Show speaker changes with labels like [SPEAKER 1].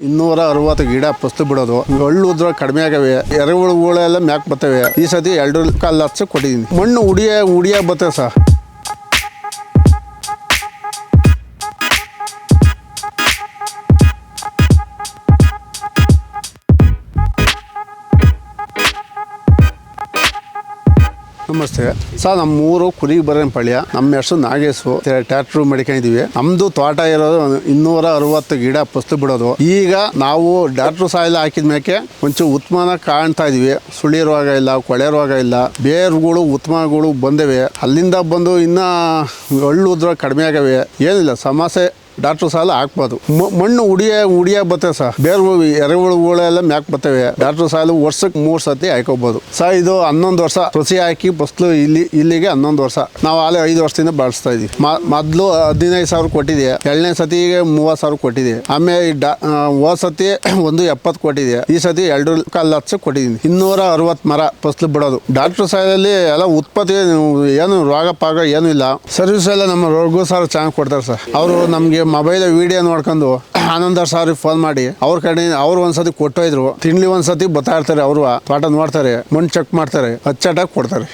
[SPEAKER 1] 260 ಗಿಡ ಫಸ್ಟ್ ಬಿಡೋದು. ಹಳ್ಳು ಉದ್ರ ಕಡಿಮೆ ಆಗವೆ, ಎರೆಹುಳುಗಳೆಲ್ಲ ಮ್ಯಾಕ್ ಬರ್ತವೆ. ಈ ಸತಿ 2.25 ಲಕ್ಷ ಕೊಟ್ಟಿದ್ದೀನಿ. ಮಣ್ಣು ಉಡಿಯ ಬರ್ತವೆ ಸರ್. ನಮಸ್ತೆ ಸರ್, ನಮ್ಮ ಊರು ಕುರಿಬರನಪಳ್ಳಿ. ನಮ್ಮ ಹೆಸರು ನಾಗೇಶು. ಟ್ರ್ಯಾಕ್ಟರ್ ಮಡಿಕೊಂಡಿದ್ದೀವಿ. ನಮ್ಮದು ತೋಟ ಇರೋದು 260 ಗಿಡ ಫಸ್ಟ್ ಬಿಡೋದು. ಈಗ ನಾವು ಡಾಕ್ಟ್ರು ಸಾಯಿಲ್ ಹಾಕಿದ ಮೇಲೆ ಒಂಚೂರು ಉತ್ಮನ ಕಾಣ್ತಾ ಇದೀವಿ. ಸುಳಿ ರೋಗ ಇಲ್ಲ, ಕೊಳೆ ರೋಗ ಇಲ್ಲ, ಬೇರುಗಳು ಉತ್ಮಗಳು ಬಂದವೆ. ಅಲ್ಲಿಂದ ಬಂದು ಇನ್ನು ಹಳ್ಳು ಉದ್ರ ಕಡಿಮೆ ಆಗವೆ. ಏನಿಲ್ಲ ಸಮಸ್ಯೆ. ಡಾಕ್ಟ್ರು ಸಾಲ ಹಾಕ್ಬೋದು. ಮಣ್ಣು ಉಡಿಯ ಬರ್ತವೆ ಸರ್. ಬೇರೆ ಎರೆಹುಳುಗಳೆಲ್ಲ ಮ್ಯಾಕ್ ಬರ್ತವೆ. ಡಾಕ್ಟ್ರು ಸಾಲ ವರ್ಷಕ್ಕೆ 3 ಸತಿ ಹಾಕೋಬಹುದು ಸರ್. ಇದು 11 ವರ್ಷ ಕೃಷಿ ಹಾಕಿ ಫಸ್ಲು ಇಲ್ಲಿಗೆ 11 ವರ್ಷ. ನಾವು ಆಲೆ 5 ವರ್ಷದಿಂದ ಬಳಸ್ತಾ ಇದೀವಿ. ಮೊದಲು 15,000 ಕೊಟ್ಟಿದೆ. 2ನೇ ಸತಿಗೆ 30,000 ಕೊಟ್ಟಿದೆ. ಆಮೇಲೆ ಹೋದ ಸತಿ 170 ಕೊಟ್ಟಿದೆ. ಈ ಸತಿ 2.25 ಲಕ್ಷ ಕೊಟ್ಟಿದ್ದೀನಿ. 260 ಮರ ಫಸ್ಲು ಬಿಡೋದು. ಡಾಕ್ಟ್ರು ಸಾಲಲ್ಲಿ ಎಲ್ಲ ಉತ್ಪತ್ತಿ ಏನು ರೋಗ ಪಾಗ ಏನೂ ಇಲ್ಲ. ಸರ್ವಿಸ್ ಎಲ್ಲ ನಮ್ಮ ರೋಗ ಸಾರು ಚೆನ್ನಾಗಿ ಕೊಡ್ತಾರೆ ಸರ್. ಅವರು ನಮಗೆ ಮೊಬೈಲ್ ವಿಡಿಯೋ ನೋಡ್ಕೊಂಡು ಆನಂದರ್ ಸಾರ್ ಫೋನ್ ಮಾಡಿ ಅವ್ರ ಕಡೆ ಅವ್ರು ಒಂದ್ಸತಿ ಕೊಟ್ಟೋಯ್ದ್ರು. ತಿಂಗ್ಳಿಗೆ ಒಂದ್ಸತಿ ಬರ್ತಾ ಇರ್ತಾರೆ. ಅವರು ತೋಟ ನೋಡ್ತಾರೆ, ಮಣ್ಣು ಚೆಕ್ ಮಾಡ್ತಾರೆ, ಅಚ್ಚಟಾಗಿ ಕೊಡ್ತಾರೆ.